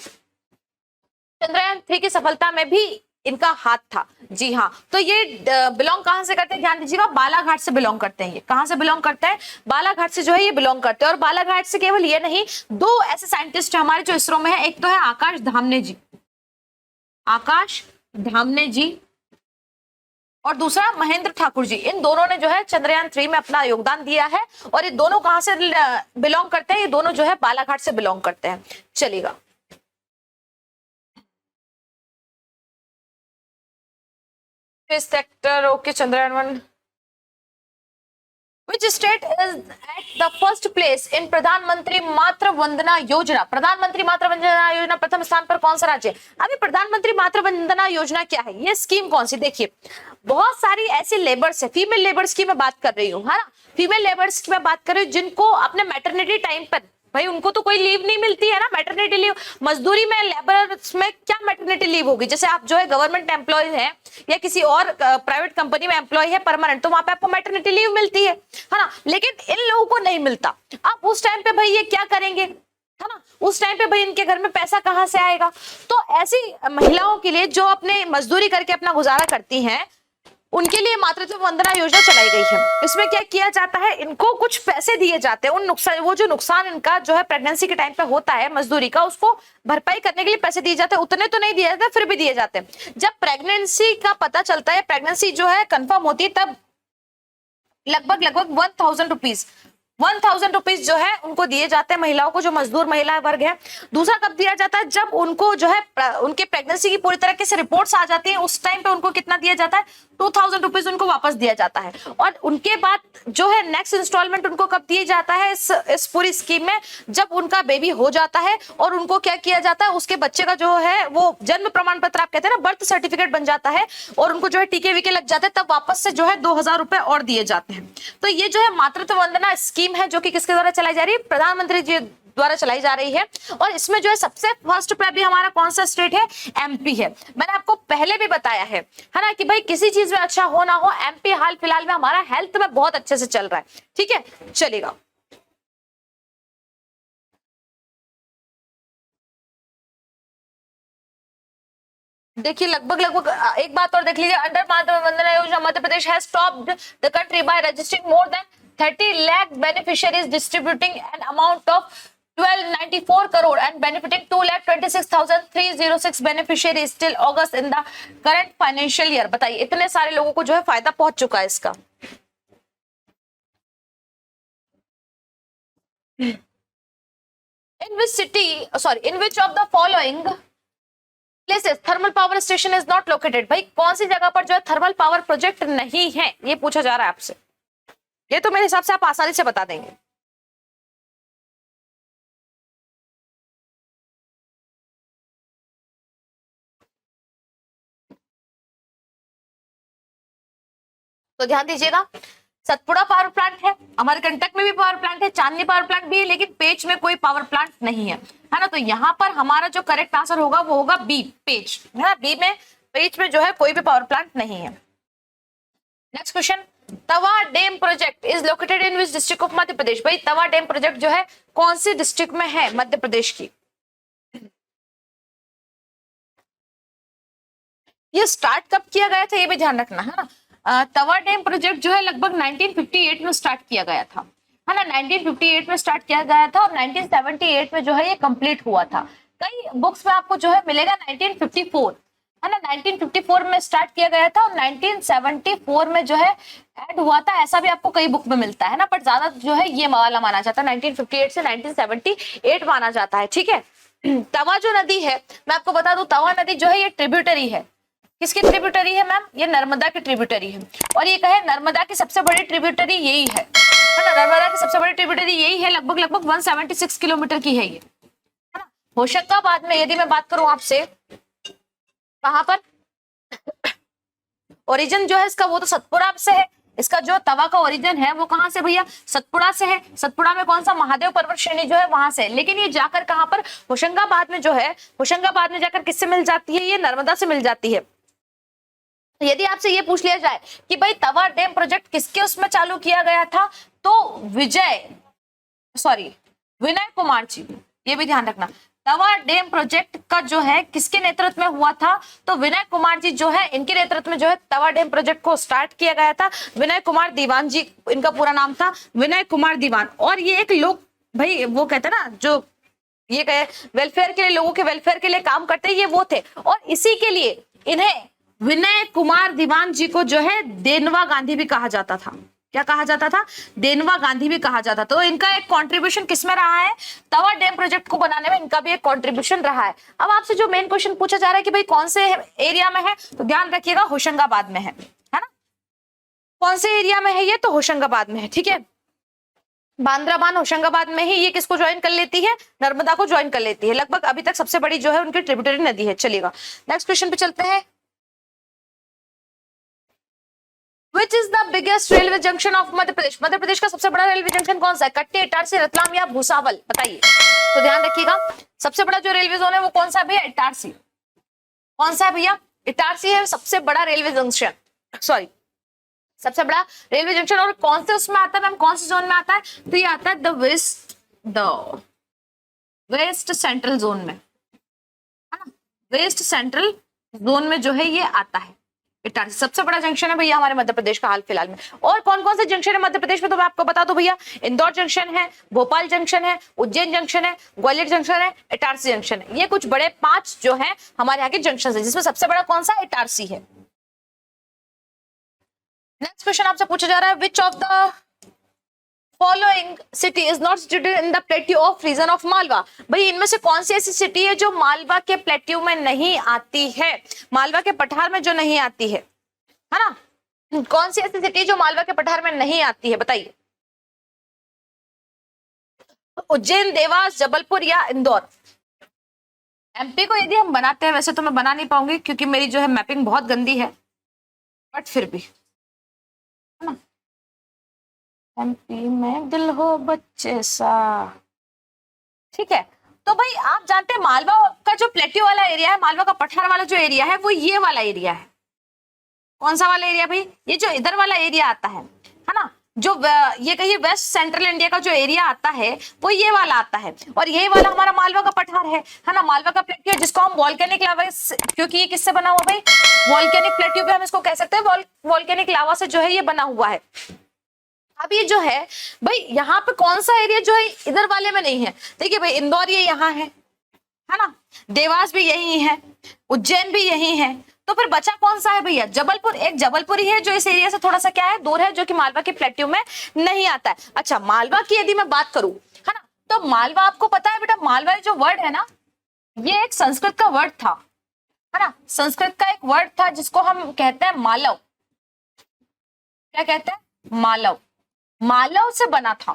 [SPEAKER 1] चंद्रयान-3 की सफलता में भी इनका हाथ था। जी हाँ, तो ये बिलोंग कहां से करते हैं, ध्यान दीजिएगा, बालाघाट से बिलोंग करते हैं। ये कहां से बिलोंग करते हैं? बालाघाट से जो है ये बिलोंग करते हैं। और बालाघाट से केवल ये नहीं, दो ऐसे साइंटिस्ट हमारे जो इसरो में है, एक तो है आकाश धामने जी, आकाश धामने जी, और दूसरा महेंद्र ठाकुर जी। इन दोनों ने जो है चंद्रयान-3 में अपना योगदान दिया है। और ये दोनों कहां से बिलोंग करते हैं? ये दोनों जो है बालाघाट से बिलोंग करते हैं। चलेगा, sector okay, Chandrayaan. Which state is at the first place in प्रधानमंत्री मातृ वंदना योजना? प्रधानमंत्री मातृ वंदना योजना प्रथम स्थान पर कौन सा राज्य? अभी प्रधानमंत्री मातृ वंदना योजना क्या है? ये स्कीम कौन सी? देखिए, बहुत सारी ऐसी लेबर्स है, फीमेल लेबर्स की मैं बात कर रही हूँ, है ना, फीमेल लेबर्स की मैं बात कर रही हूँ, जिनको अपने मैटरनिटी टाइम पर, भाई उनको तो कोई लीव नहीं मिलती है ना, मैटरनिटी लीव। मजदूरी में, लेबर्स में क्या मैटरनिटी लीव होगी? जैसे आप जो है गवर्नमेंट एम्प्लॉय है या किसी और प्राइवेट कंपनी में एम्प्लॉय है परमानेंट, तो वहां पे आपको मैटरनिटी लीव मिलती है ना, लेकिन इन लोगों को नहीं मिलता। अब उस टाइम पे भाई ये क्या करेंगे, है ना, उस टाइम पे भाई इनके घर में पैसा कहां से आएगा? तो ऐसी महिलाओं के लिए जो अपने मजदूरी करके अपना गुजारा करती हैं, उनके लिए मातृत्व वंदना योजना चलाई गई है। इसमें क्या किया जाता है, इनको कुछ पैसे दिए जाते हैं, उन नुकसान, वो जो नुकसान इनका जो है प्रेगनेंसी के टाइम पे होता है मजदूरी का, उसको भरपाई करने के लिए पैसे दिए जाते हैं। उतने तो नहीं दिए जाते, फिर भी दिए जाते हैं। जब प्रेगनेंसी का पता चलता है, प्रेगनेंसी जो है कंफर्म होती है, तब लगभग 1,000 रुपीज, 1,000 रुपीज जो है उनको दिए जाते हैं महिलाओं को, जो मजदूर महिला वर्ग है। दूसरा कब दिया जाता है? जब उनको जो है उनके प्रेगनेंसी की पूरी तरीके से रिपोर्ट्स आ जाती है, उस टाइम पे उनको कितना दिया जाता है? 2,000 रुपीज उनको वापस दिया जाता है। और उनके बाद जो है नेक्स्ट इंस्टॉलमेंट उनको कब दिया जाता है इस पूरी स्कीम में? जब उनका बेबी हो जाता है और उनको क्या किया जाता है, उसके बच्चे का जो है वो जन्म प्रमाण पत्र, आप कहते हैं ना, बर्थ सर्टिफिकेट बन जाता है, और उनको जो है टीके वीके लग जाते हैं, तब वापस से जो है 2,000 रुपए और दिए जाते हैं। तो ये जो है मातृत्व वंदना स्कीम है, जो कि किसके द्वारा चलाई जा रही है? प्रधानमंत्री जी द्वारा चलाई जा रही है। और इसमें जो है सबसे फर्स्ट पे अभी हमारा कौन सा स्टेट है? एमपी है। मैंने आपको पहले भी बताया है ना, कि भाई किसी चीज में अच्छा हो ना हो, एमपी हाल फिलहाल में हमारा हेल्थ में बहुत अच्छे से चल रहा है। ठीक है, चलेगा। देखिए, लगभग एक बात और देख लीजिए, under Matru Vandana Yojana Madhya Pradesh has topped the country by registering more than 30 lakh beneficiaries, distributing an amount of 1294 crore and benefiting 2,26,306 beneficiaries till August in the current financial year। बताइए, इतने सारे लोगों को जो है फायदा पहुंच चुका है इसका। In which of the following places thermal power station is not located? भाई कौन सी जगह पर जो है थर्मल पावर प्रोजेक्ट नहीं है, ये पूछा जा रहा है आपसे। ये तो मेरे हिसाब से आप आसानी से बता देंगे। तो ध्यान दीजिएगा, सतपुड़ा पावर प्लांट है, अमरकंटक में भी पावर प्लांट है, चांदनी पावर प्लांट भी है, लेकिन पेच में कोई पावर प्लांट नहीं है, है ना। तो यहाँ पर हमारा जो करेक्ट आंसर होगा वो होगा बी, पेच, है ना। बी में, पेच में जो है कोई भी पावर प्लांट नहीं है। Next question, Tawa dam project is located in which district of Madhya Pradesh. भाई तवा डैम प्रोजेक्ट जो है कौन सी डिस्ट्रिक्ट में है मध्य प्रदेश की। ये स्टार्ट कब किया गया था ये भी ध्यान रखना, है ना। तवा डैम प्रोजेक्ट जो है लगभग 1958 में स्टार्ट किया गया था, है ना। 1958 में स्टार्ट किया गया था और 1978 में जो है ये कंप्लीट हुआ था। कई बुक्स में आपको जो है मिलेगा 1954, है ना। 1954 में स्टार्ट किया गया था और 1974 में जो है ऐड हुआ था, ऐसा भी आपको कई बुक में मिलता है ना। बट ज्यादा जो है ये वाला माना जाता है, 1958 से 1978 माना जाता है, ठीक है। तवा जो नदी है, मैं आपको बता दूं, तवा नदी जो है ये ट्रिब्यूटरी है। किसकी ट्रिब्यूटरी है मैम, ये नर्मदा की ट्रिब्यूटरी है। और ये कहे नर्मदा की सबसे बड़ी ट्रिब्यूटरी यही है ना। नर्मदा की सबसे बड़ी ट्रिब्यूटरी यही है, लगभग 176 किलोमीटर की है ये, है ना। होशंगाबाद में यदि मैं बात करूं आपसे, कहां पर ओरिजिन जो है इसका, वो तो सतपुड़ा से है। इसका जो तवा का ओरिजिन है वो कहां से भैया, सतपुड़ा से है। सतपुड़ा में कौन सा, महादेव पर्वत श्रेणी जो है वहां से। लेकिन ये जाकर कहां पर, होशंगाबाद में जो है, होशंगाबाद में जाकर किससे मिल जाती है, ये नर्मदा से मिल जाती है। यदि आपसे ये पूछ लिया जाए कि भाई तवा डैम प्रोजेक्ट किसके उसमें चालू किया गया था, तो विनय कुमार जी, ये भी ध्यान रखना। तवा डैम प्रोजेक्ट का जो है किसके नेतृत्व में हुआ था, तो विनय कुमार जी जो है, इनके नेतृत्व में जो है तवा डैम प्रोजेक्ट को स्टार्ट किया गया था। विनय कुमार दीवान जी इनका पूरा नाम था, विनय कुमार दीवान। और ये एक लोग, भाई वो कहते हैं ना, जो ये कहे वेलफेयर के लिए, लोगों के वेलफेयर के लिए काम करते, ये वो थे। और इसी के लिए इन्हें, विनय कुमार दीवान जी को जो है देनवा गांधी भी कहा जाता था। क्या कहा जाता था, देनवा गांधी भी कहा जाता। तो इनका एक कंट्रीब्यूशन किसमें रहा है, तवा डैम प्रोजेक्ट को बनाने में इनका भी एक कंट्रीब्यूशन रहा है। अब आपसे जो मेन क्वेश्चन पूछा जा रहा है कि भाई कौन से एरिया में है, तो ध्यान रखिएगा होशंगाबाद में है ना। कौन से एरिया में है ये, तो होशंगाबाद में है, ठीक है। बांद्राबान होशंगाबाद में ही ये किसको ज्वाइन कर लेती है, नर्मदा को ज्वाइन कर लेती है। लगभग अभी तक सबसे बड़ी जो है उनकी ट्रिब्यूटरी नदी है। चलिएगा नेक्स्ट क्वेश्चन पे चलते हैं। Which is the biggest railway junction of मध्य प्रदेश। मध्य प्रदेश का सबसे बड़ा रेलवे जंक्शन कौन सा है, कट्टी, इटारसी, रतलाम या भूसावल, बताइए। तो ध्यान रखिएगा, सबसे बड़ा जो रेलवे जोन है वो कौन सा भैया, इटारसी। कौन सा है भैया, इटारसी है सबसे बड़ा रेलवे जंक्शन, सबसे बड़ा रेलवे जंक्शन। और कौन से उसमें आता है मैम, कौन से जोन में आता है, तो ये आता है द वेस्ट सेंट्रल जोन में, है ना। वेस्ट सेंट्रल जोन में जो है ये आता है इटारसी। सबसे बड़ा जंक्शन है भैया हमारे मध्य प्रदेश का हाल फिलहाल में। और कौन कौन से जंक्शन है मध्य प्रदेश में, तो मैं आपको बता दूं भैया, इंदौर जंक्शन है, भोपाल जंक्शन है, उज्जैन जंक्शन है, ग्वालियर जंक्शन है, इटारसी जंक्शन है। ये कुछ बड़े 5 जो है हमारे यहाँ के जंक्शन है, जिसमें सबसे बड़ा कौन सा, इटारसी है। नेक्स्ट क्वेश्चन आपसे पूछा जा रहा है, which of the following city is not situated in the plateau of region of Malwa. भाई इनमें से कौन सी ऐसी सिटी है जो मालवा के प्लेट्यू में नहीं आती है, मालवा के पठार में जो नहीं आती है ना। कौन सी ऐसी सिटी जो मालवा के पठार में नहीं आती है, बताइए। उज्जैन, देवास, जबलपुर या इंदौर। एमपी को यदि हम बनाते हैं, वैसे तो मैं बना नहीं पाऊंगी क्योंकि मेरी जो है मैपिंग बहुत गंदी है, बट फिर भी, है ना। एमपी में दिल हो बच्चे सा, ठीक है। तो भाई आप जानते हैं मालवा का जो प्लेट्यू वाला एरिया है, मालवा का पठार वाला जो एरिया है, वो ये वाला एरिया है। कौन सा वाला एरिया भाई, ये जो इधर वाला एरिया आता है ना, जो ये कहिए वेस्ट सेंट्रल इंडिया का जो एरिया आता है वो ये वाला आता है। और यही वाला हमारा मालवा का पठार है ना, मालवा का प्लेट्यू, जिसको हम वॉल्केनिक लावा, क्योंकि ये किससे बना हुआ भाई, वॉल्केनिक प्लेट्यू भी हम इसको कह सकते हैं, वॉल्केनिक लावा से जो है ये बना हुआ है। अब ये जो है भाई, यहाँ पे कौन सा एरिया जो है इधर वाले में नहीं है, देखिए भाई, इंदौर ये यहाँ है ना, देवास भी यही है, उज्जैन भी यही है। तो फिर बचा कौन सा है भैया, जबलपुर। एक जबलपुर ही है जो इस एरिया से थोड़ा सा क्या है, दूर है, जो कि मालवा के प्लेट्यू में नहीं आता है। अच्छा, मालवा की यदि मैं बात करूं, है ना, तो मालवा आपको पता है बेटा, मालवा जो वर्ड है ना, ये एक संस्कृत का वर्ड था, है ना। संस्कृत का एक वर्ड था जिसको हम कहते हैं मालव। क्या कहते हैं, मालव। मालव से बना था,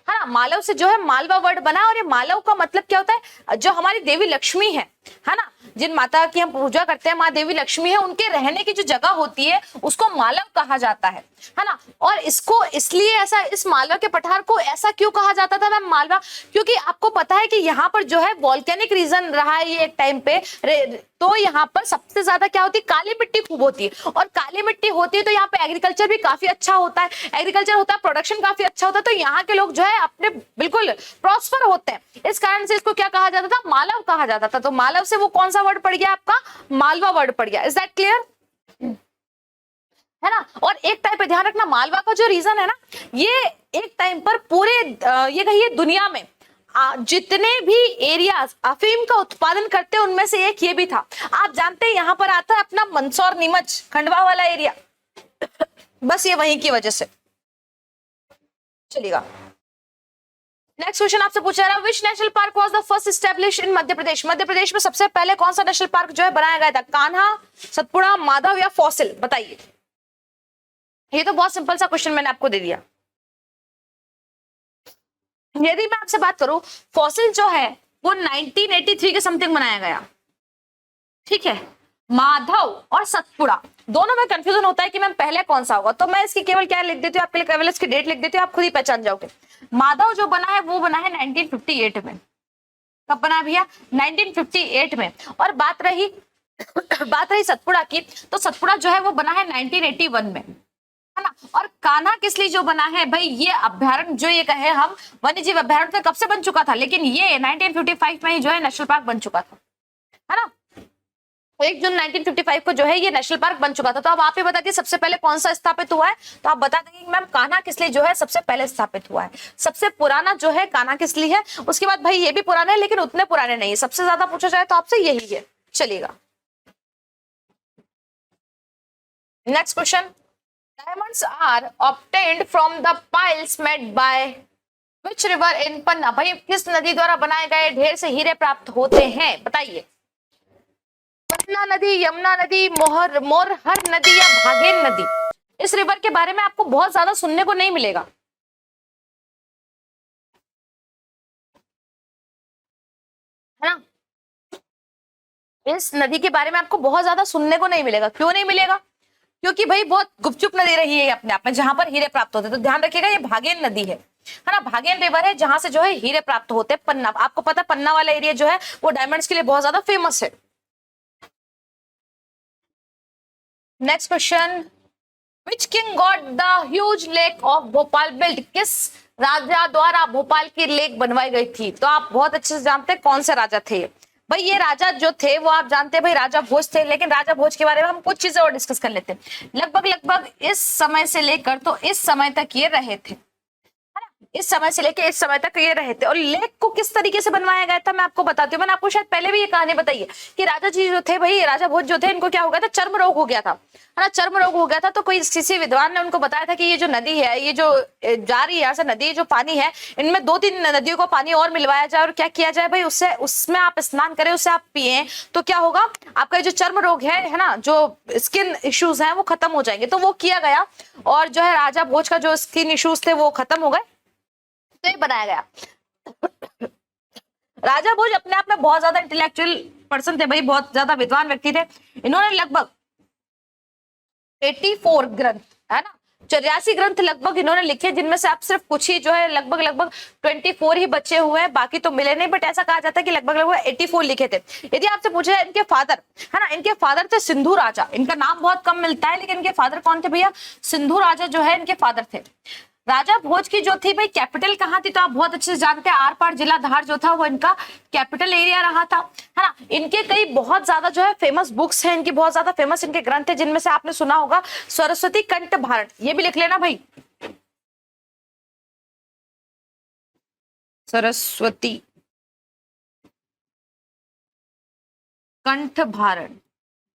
[SPEAKER 1] है ना। मालव से जो है मालवा वर्ड बना। और ये मालव का मतलब क्या होता है, जो हमारी देवी लक्ष्मी है, है ना, जिन माता की हम पूजा करते हैं, माँ देवी लक्ष्मी है, उनके रहने की जो जगह होती है उसको मालव कहा जाता है ना। और इसको इसलिए ऐसा, इस मालवा के पठार को ऐसा क्यों कहा जाता था मैम मालवा, क्योंकि आपको पता है कि यहाँ पर जो है वॉल्केनिक रीजन रहा है ये एक टाइम पे, तो यहाँ पर सबसे ज्यादा क्या होती है, काली मिट्टी खूब होती है, और काली मिट्टी होती है तो यहाँ पे एग्रीकल्चर भी काफी अच्छा होता है, एग्रीकल्चर होता है, प्रोडक्शन काफी अच्छा होता है, तो यहाँ के लोग जो है अपने बिल्कुल प्रॉस्पर होते हैं। इस कारण से इसको क्या कहा जाता था, मालव कहा जाता था। तो मालव से वो कौन सा वर्ड पड़ गया आपका, मालवा वर्ड पड़ गया। इज दैट क्लियर, है ना। और एक टाइम पे ध्यान रखना, मालवा का जो रीजन है ना, ये एक टाइम पर पूरे ये कहिए दुनिया में जितने भी एरियाज अफीम का उत्पादन करते हैं उनमें से एक ये भी था। आप जानते हैं यहाँ पर आता है अपना मंदसौर नीमच खंडवा वाला एरिया, बस ये वहीं की वजह से चलेगा। नेक्स्ट क्वेश्चन आपसे पूछा रहा, which national park was the first establish in Madhya Pradesh. Madhya Pradesh में सबसे पहले कौन सा नेशनल पार्क जो है बनाया गया था, कान्हा, सतपुड़ा, माधव या फॉसिल, बताइए। ये तो बहुत सिंपल सा क्वेश्चन मैंने आपको दे दिया। यदि मैं आपसे बात करूं, फॉसिल जो है वो 1983 के समथिंग बनाया गया, ठीक है। माधव और सतपुड़ा दोनों में कंफ्यूजन होता है कि मैम पहले कौन सा होगा, तो मैं इसकी केवल क्या लिख देती हूँ आपके लिए, केवल इसकी डेट लिख देती हूँ, आप खुद ही पहचान जाओगे। माधव जो बना है वो बना है 1958 में। कब बना भैया, 1958 में। और बात रही सतपुड़ा की, तो सतपुड़ा जो है वो बना है 1981 में, है ना। और कान्हा किस लिए जो बना है भाई, ये अभ्यारण्य जो ये कहे हम वन्य जीव अभ्यारण्य तो कब से बन चुका था, लेकिन ये 1955 में ही जो है नेशनल पार्क बन चुका था, है ना। 1 जून 1955 को जो है ये नेशनल पार्क बन चुका था। तो अब आप ही बता दिए सबसे पहले कौन सा स्थापित हुआ है, तो आप बता देंगे मैम कान्हा किस लिए जो है सबसे पहले स्थापित हुआ है। सबसे पुराना जो है कान्हा किस लिए है, उसके बाद भाई ये भी पुराना है लेकिन उतने पुराने नहीं है। सबसे ज्यादा पूछा जाए तो आपसे यही है, चलेगा। Next question, diamonds are obtained from the piles made by which river in पन्ना। भाई किस नदी द्वारा बनाए गए ढेर से हीरे प्राप्त होते हैं, बताइए। पन्ना नदी, यमुना नदी, मोरहर नदी या भागेन नदी। इस रिवर के बारे में आपको बहुत ज्यादा सुनने को नहीं मिलेगा, है ना। इस नदी के बारे में आपको बहुत ज्यादा सुनने को नहीं मिलेगा। क्यों नहीं मिलेगा, क्योंकि भाई बहुत गुपचुप नदी रही है अपने आप में जहां पर हीरे प्राप्त होते हैं। तो ध्यान रखिएगा ये भागेन नदी है ना, भागेन रिवर है जहां से जो है हीरे प्राप्त होते हैं। पन्ना, आपको पता है पन्ना वाला एरिया जो है वो डायमंड्स के लिए बहुत ज्यादा फेमस है। Next question, which king got the huge lake of Bhopal build. किस राजा द्वारा भोपाल की लेक बनवाई गई थी, तो आप बहुत अच्छे से जानते हैं कौन से राजा थे भाई। ये राजा जो थे वो आप जानते हैं भाई राजा भोज थे, लेकिन राजा भोज के बारे में हम कुछ चीजें और डिस्कस कर लेते हैं। लगभग इस समय से लेकर तो इस समय तक ये रहे थे, इस समय से लेके इस समय तक ये रहे थे। और लेक को किस तरीके से बनवाया गया था मैं आपको बताती हूँ। मैंने आपको शायद पहले भी ये कहानी बताई है कि राजा जी जो थे भाई, राजा भोज जो थे, इनको क्या हो गया था, चर्म रोग हो गया था, है ना। चर्म रोग हो गया था तो कोई किसी विद्वान ने उनको बताया था कि ये जो नदी है, ये जो जा रही है यहाँ से नदी, जो पानी है, इनमें 2-3 नदियों को पानी और मिलवाया जाए और क्या किया जाए भाई, उससे उसमें आप स्नान करें, उससे आप पिए, तो क्या होगा, आपका जो चर्म रोग है ना, जो स्किन इश्यूज हैं वो खत्म हो जाएंगे। तो वो किया गया और जो है राजा भोज का जो स्किन इश्यूज थे वो खत्म हो गए, तो ये बनाया गया। राजा भोज अपने आप में बहुत ज्यादा इंटेलेक्चुअल पर्सन थे भाई, बहुत ज्यादा विद्वान व्यक्ति थे। इन्होंने लगभग 84 ग्रंथ, है ना, 84 ग्रंथ लगभग इन्होंने लिखे, जिनमें से आप सिर्फ कुछ ही जो है लगभग 24 ही बचे हुए हैं, बाकी तो मिले नहीं। बट ऐसा कहा जाता है कि लगभग 84 लिखे थे। यदि आपसे पूछे इनके फादर, है ना, इनके फादर थे सिंधु राजा। इनका नाम बहुत कम मिलता है, लेकिन इनके फादर कौन थे भैया, सिंधु राजा जो है इनके फादर थे। राजा भोज की जो थी भाई कैपिटल कहाँ थी, तो आप बहुत अच्छे से जानते हैं, आर पार जिला धार जो था वो इनका कैपिटल एरिया रहा था, है ना। इनके कई बहुत ज्यादा जो है फेमस बुक्स हैं, इनकी बहुत ज्यादा फेमस इनके ग्रंथ है, जिनमें से आपने सुना होगा सरस्वती कंठ भारत, ये भी लिख लेना भाई, सरस्वती कंठ भारत।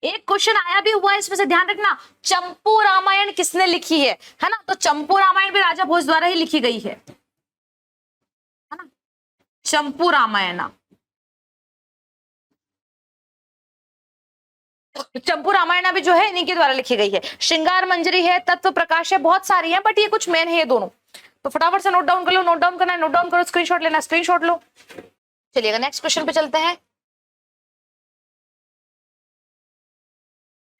[SPEAKER 1] एक क्वेश्चन आया भी हुआ है इसमें से, ध्यान रखना, चंपू रामायण किसने लिखी है ना, तो चंपू रामायण भी राजा भोज द्वारा ही लिखी गई है ना, चंपू रामायण। चंपू रामायण भी जो है इन्हीं के द्वारा लिखी गई है। श्रृंगार मंजरी है, तत्व प्रकाश है, बहुत सारी है, बट ये कुछ मेन है ये दोनों। तो फटाफट से नोट डाउन कर लो, नोट डाउन करना है नोट डाउन करो, स्क्रीनशॉट लेना स्क्रीनशॉट लो। चलिएगा नेक्स्ट क्वेश्चन पे चलते हैं।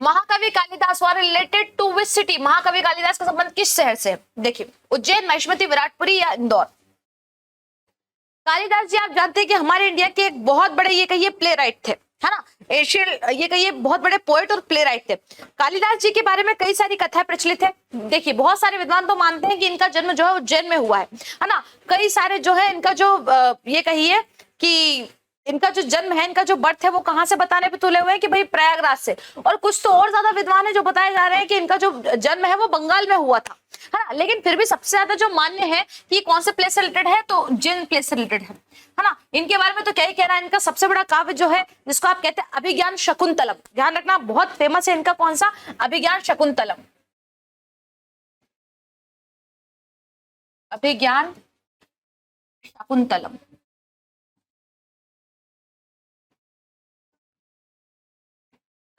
[SPEAKER 1] महाकवि Kalidas was related to which city, महाकवि कालिदास का संबंध किस शहर से? देखिए उज्जैन, महिष्मती, विराटपुरी या इंदौर। कालिदास जी आप जानते हैं कि हमारे इंडिया के एक बहुत बड़े ये कहिए प्ले राइट थे, है ना, एशियन ये कहिए बहुत बड़े पोएट और प्ले राइट थे। कालिदास जी के बारे में कई सारी कथाएं प्रचलित है। देखिए बहुत सारे विद्वान तो मानते हैं कि इनका जन्म जो है उज्जैन में हुआ है ना। कई सारे जो है इनका जो ये कहिए कि इनका जो जन्म है, इनका जो बर्थ है वो कहां से बताने पे तुले हुए हैं कि भाई प्रयागराज से। और कुछ तो और ज्यादा विद्वान है जो बताए जा रहे हैं कि इनका जो जन्म है वो बंगाल में हुआ था, है ना। लेकिन फिर भी सबसे ज्यादा जो मान्य है कि कौन से प्लेस से रिलेटेड है, तो उज्जैन प्लेस से रिलेटेड है ना। इनके बारे में तो क्या ही कहना है, इनका सबसे बड़ा काव्य जो है जिसको आप कहते हैं अभिज्ञान शकुंतलम, ध्यान रखना बहुत फेमस है इनका, कौन सा? अभिज्ञान शकुंतलम। अभिज्ञान शकुंतलम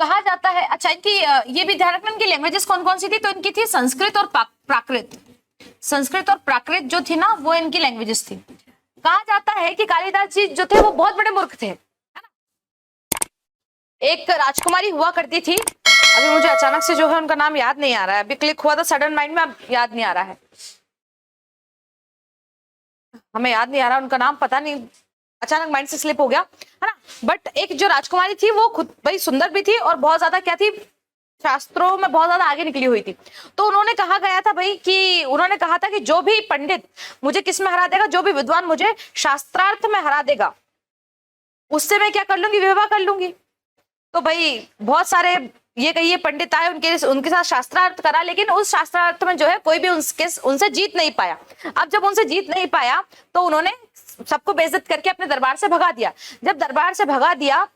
[SPEAKER 1] कहा जाता है। अच्छा इनकी ये भी ध्यान रखना, इनकी लैंग्वेजेस कौन कौन सी थी? तो इनकी थी संस्कृत और प्राकृत। संस्कृत और प्राकृत जो थी ना वो इनकी लैंग्वेजेस थी। कहा जाता है कि कालिदास जी जो थे वो बहुत बड़े मूर्ख थे, है ना। एक राजकुमारी हुआ करती थी, अभी मुझे अचानक से जो है उनका नाम याद नहीं आ रहा है, अभी क्लिक हुआ था सडन माइंड में, अब याद नहीं आ रहा है, हमें याद नहीं आ रहा उनका नाम, पता नहीं अचानक माइंड से स्लिप हो गया, है ना। बट एक जो राजकुमारी थी वो खुद भाई सुंदर भी थी और बहुत ज्यादा क्या थी, शास्त्रों में बहुत ज्यादा आगे निकली हुई थी। तो उन्होंने कहा गया था भाई कि उन्होंने कहा था कि जो भी पंडित मुझे किस में हरा देगा, जो भी विद्वान मुझे शास्त्रार्थ में हरा देगा उससे मैं क्या कर लूंगी, विवाह कर लूंगी। तो भाई बहुत सारे ये कहिए पंडित आए, उनके साथ शास्त्रार्थ करा, लेकिन उस शास्त्रार्थ में जो है कोई भी उनसे जीत नहीं पाया। अब जब उनसे जीत नहीं पाया तो उन्होंने सबको बेइज्जत करके अपने दरबार से भगा दिया। जब दरबार से भगा दिया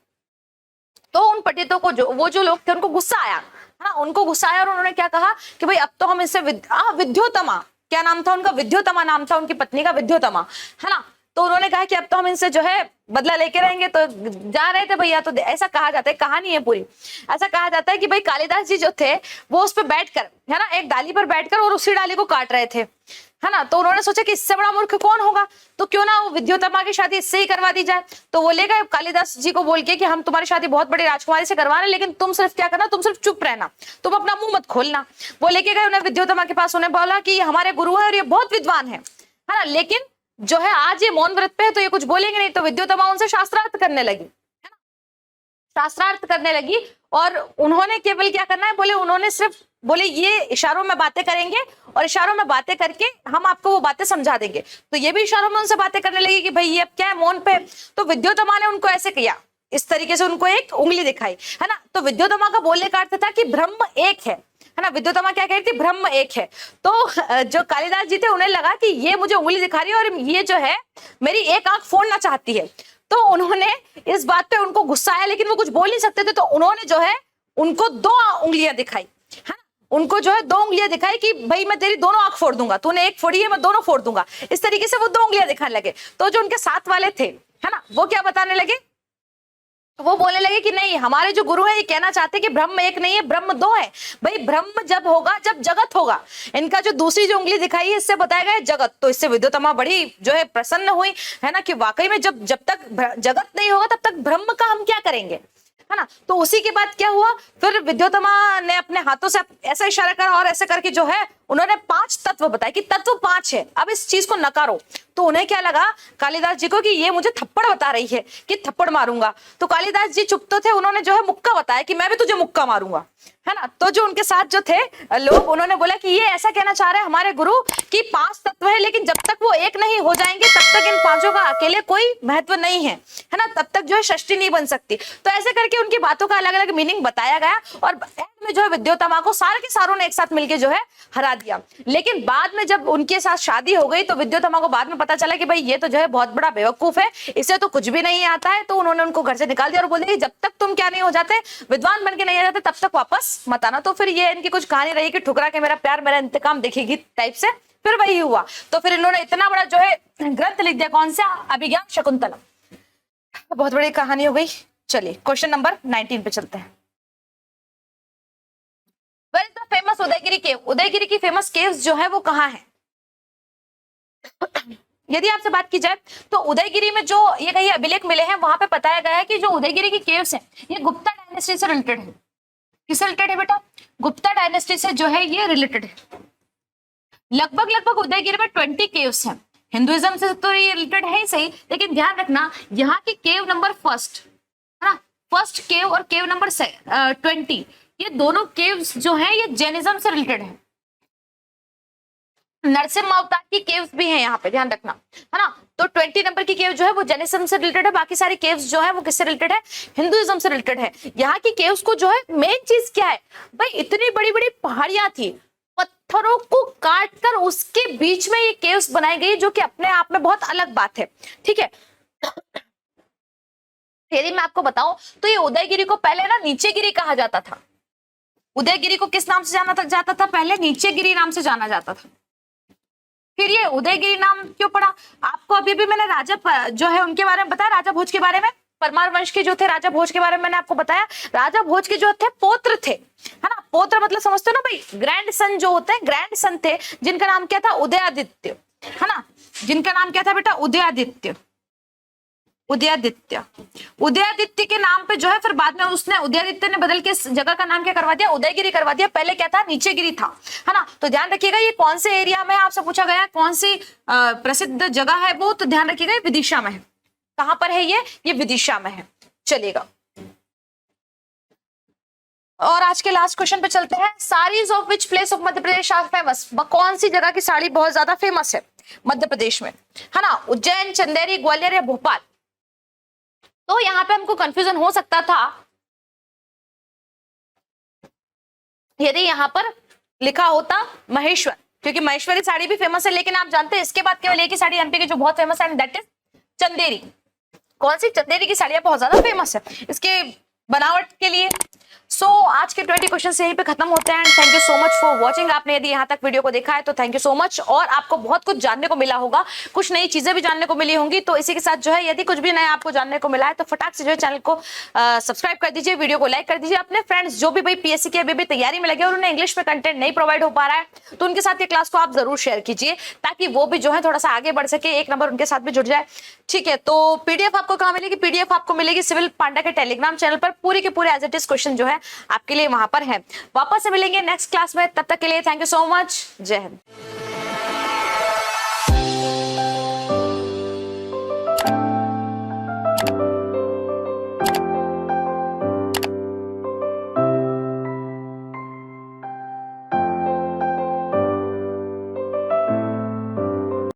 [SPEAKER 1] तो उन पंडितों को जो लोग थे उनको गुस्सा आया, है ना, उनको गुस्सा आया और उन्होंने क्या कहा कि भाई अब तो हम इससे विद्योतमा, क्या नाम था उनका? विद्योतमा नाम था उनकी पत्नी का, विद्योतमा, है ना। तो उन्होंने कहा कि अब तो हम इनसे जो है बदला लेके रहेंगे। तो जा रहे थे भैया, तो ऐसा कहा जाता है, कहानी है पूरी, ऐसा कहा जाता है कि भाई कालिदास जी जो थे वो उस पर बैठकर, है ना, एक डाली पर बैठकर और उसी डाली को काट रहे थे, है ना। तो उन्होंने सोचा कि इससे बड़ा मूर्ख कौन होगा, तो क्यों ना वो विद्योतमा की शादी इससे ही करवा दी जाए। तो वो ले गए कालिदास जी को बोल के कि हम तुम्हारी शादी बहुत बड़ी राजकुमारी से करवा रहे हैं, लेकिन तुम सिर्फ क्या करना, तुम सिर्फ चुप रहना, तुम अपना मुंह मत खोलना। वो लेके गए उन्हें विद्योतमा के पास, उन्हें बोला कि हमारे गुरु है और ये बहुत विद्वान है ना, लेकिन जो है आज ये मौन व्रत पे है तो ये कुछ बोलेंगे नहीं। तो विद्योतमा उनसे शास्त्रार्थ करने लगी, है ना, शास्त्रार्थ करने लगी। और उन्होंने केवल क्या करना है, बोले उन्होंने सिर्फ बोले ये इशारों में बातें करेंगे और इशारों में बातें करके हम आपको वो बातें समझा देंगे। तो ये भी इशारों में उनसे बातें करने लगी कि भाई ये अब क्या है, मौन पे। तो विद्योतमा ने उनको ऐसे किया, इस तरीके से उनको एक उंगली दिखाई, है ना। तो विद्योतमा का बोलने का अर्थ था कि ब्रह्म एक है ना। विद्योतमा क्या कह रही थी, ब्रह्म एक है। तो जो कालिदास जी थे उन्हें लगा कि ये मुझे उंगली दिखा रही है और ये जो है मेरी एक आंख फोड़ना चाहती है। तो उन्होंने इस बात पे उनको गुस्सा आया, लेकिन वो कुछ बोल नहीं सकते थे, तो उन्होंने जो है उनको 2 उंगलियां दिखाई, है ना, उनको जो है 2 उंगलियां दिखाई कि भाई मैं तेरी दोनों आंख फोड़ दूंगा, तूने एक फोड़ी है मैं दोनों फोड़ दूंगा। इस तरीके से वो 2 उंगलियां दिखाने लगे। तो जो उनके साथ वाले थे, है ना, वो क्या बताने लगे, वो बोलने लगे कि नहीं, हमारे जो गुरु है ये कहना चाहते कि ब्रह्म एक नहीं है, ब्रह्म 2 है। भाई ब्रह्म जब होगा जब जगत होगा। इनका जो दूसरी जो उंगली दिखाई है इससे बताया गया जगत। तो इससे विद्योतमा बड़ी जो है प्रसन्न हुई, है ना, कि वाकई में जब तक जगत नहीं होगा तब तक ब्रह्म का हम क्या करेंगे, है ना। तो उसी के बाद क्या हुआ, फिर विद्योतमा ने अपने हाथों से ऐसा इशारा करा और ऐसे करके जो है उन्होंने 5 तत्व बताए कि तत्व 5 है, अब इस चीज को नकारो। तो उन्हें क्या लगा कालिदास जी को कि ये मुझे थप्पड़ बता रही है कि थप्पड़ मारूंगा। तो कालिदास जी चुप तो थे, उन्होंने जो है मुक्का बताया कि मैं भी तुझे मुक्का मारूंगा, है ना। तो जो उनके साथ जो थे लोग, उन्होंने बोला कि ये ऐसा कहना चाह रहे हैं हमारे गुरु कि 5 तत्व है, लेकिन जब तक वो एक नहीं हो जाएंगे तब तक इन 5 का अकेले कोई महत्व नहीं है, है ना, तब तक जो है सृष्टि नहीं बन सकती। तो ऐसे करके उनकी बातों का अलग अलग मीनिंग बताया गया और एंड में जो है विद्योतमा को सारे के सारों ने एक साथ मिलकर जो है हरा दिया। लेकिन बाद में जब उनके साथ शादी हो गई तो विद्योतमा को बाद में पता चला कि भाई ये तो जो है बहुत बड़ा बेवकूफ है, इसे तो कुछ भी नहीं आता है। तो उन्होंने उनको घर से निकाल दिया और बोल दिया जब तक तुम क्या नहीं हो जाते, विद्वान बन के नहीं आ जाते, तब तक वापस मत आना। तो फिर ये इनकी कुछ कहानी रही कि ठुकरा के मेरा प्यार मेरा इंतकाम देखेगी टाइप से, फिर वही हुआ। तो फिर इन्होंने इतना बड़ा जो है ग्रंथ लिख दिया, कौन सा, अभिज्ञान शकुंतलम। बहुत बड़ी कहानी हो गई। चलिए क्वेश्चन नंबर 19 पे चलते हैं। फेमस उदयगिरी केव, उदयगिरी की फेमस केव्स जो है वो कहाँ है? यदि आपसे बात की जाए तो उदयगिरी में जो ये कई अभिलेख मिले हैं वहां पे बताया गया है कि जो उदयगिरी की केव्स हैं ये गुप्ता डायनेस्टी से रिलेटेड है। किससे रिलेटेड है बेटा? गुप्ता डायनेस्टी से जो है ये रिलेटेड है। लगभग लगभग उदयगिरी में 20 केव्स हैं। हिंदुइज्म से तो ये रिलेटेड है ही सही, लेकिन ध्यान रखना यहाँ की केव नंबर फर्स्ट है ना, फर्स्ट केव और केव नंबर 20, ये दोनों केव्स जो हैं ये जैनिज्म से रिलेटेड है। नरसिम्हा अवतार की केव्स भी हैं यहाँ पे, ध्यान रखना है ना। तो 20 नंबर की केव जो है वो जैनिज्म से रिलेटेड है, बाकी सारी केव्स जो है वो किससे रिलेटेड है? हिंदुइज्म से रिलेटेड है। यहाँ की केव्स को जो है मेन चीज क्या है भाई, इतनी बड़ी बड़ी पहाड़ियां थी, पत्थरों को काटकर उसके बीच में ये केव्स बनाई गई, जो कि अपने आप में बहुत अलग बात है, ठीक है। यदि मैं आपको बताऊं तो ये उदयगिरी को पहले ना नीचेगिरी कहा जाता था। उदयगिरी को किस नाम से जाना जाता था? पहले नीचेगिरी नाम से जाना जाता था। फिर ये उदयगिरी नाम क्यों पड़ा? आपको अभी भी मैंने राजा जो है उनके बारे में बताया, राजा भोज के बारे में, परमार वंश के जो थे राजा भोज के बारे में मैंने आपको बताया। राजा भोज के जो थे पौत्र थे, है ना। पौत्र मतलब समझते हो ना भाई, ग्रैंड सन जो होते हैं, ग्रैंड सन थे जिनका नाम क्या था? उदयादित्य, है ना। जिनका नाम क्या था बेटा? उदयादित्य। उदयादित्य, उदयादित्य के नाम पे जो है फिर बाद में उसने उदयादित्य ने बदल के इस जगह का नाम क्या करवा दिया? उदयगिरी करवा दिया। पहले क्या था? नीचेगिरी था, है ना। तो ध्यान रखिएगा ये कौन से एरिया में आपसे पूछा गया, कौन सी प्रसिद्ध जगह है वो, तो ध्यान रखिएगा ये विदिशा में है। कहां पर है ये विदिशा में है। चलिएगा और आज के लास्ट क्वेश्चन पे चलते हैं। Saris of which place of Madhya Pradesh are famous? कौन सी जगह की साड़ी बहुत ज्यादा फेमस है मध्य प्रदेश में, है ना। उज्जैन, चंदेरी, ग्वालियर या भोपाल? तो यहां पे हमको कंफ्यूजन हो सकता था यदि यहां पर लिखा होता महेश्वर, क्योंकि महेश्वरी साड़ी भी फेमस है, लेकिन आप जानते हैं इसके बाद केवल एक ही साड़ी एमपी की जो बहुत फेमस है, दैट इज चंदेरी। कौन सी? चंदेरी की साड़ियां बहुत ज्यादा फेमस है इसके बनावट के लिए। आज के 20 क्वेश्चन यहीं पे खत्म होते हैं। Thank you so much for watching. आपने यदि यहाँ तक वीडियो को देखा है तो थैंक यू सो मच, और आपको बहुत कुछ जानने को मिला होगा, कुछ नई चीजें भी जानने को मिली होंगी। तो इसी के साथ जो है यदि कुछ भी नया आपको जानने को मिला है तो फटाक से जो है चैनल को सब्सक्राइब कर दीजिए, वीडियो को लाइक कर दीजिए। अपने फ्रेंड्स जो भी भाई पीएससी की अभी भी तैयारी में लगे और उन्हें इंग्लिश में कंटेंट नहीं प्रोवाइड हो पा रहा है, तो उनके साथ ये क्लास को आप जरूर शेयर कीजिए, ताकि वो भी जो है थोड़ा सा आगे बढ़ सके, एक नंबर उनके साथ भी जुड़ जाए, ठीक है। तो पीडीएफ आपको कहाँ मिलेगी? पीडीएफ आपको मिलेगी सिविल पांडा के टेलीग्राम चैनल पर। पूरी के पूरे एज इट इज क्वेश्चन जो है आपके लिए वहां पर है। वापस से मिलेंगे नेक्स्ट क्लास में, तब तक के लिए थैंक यू सो मच। जय हिंद।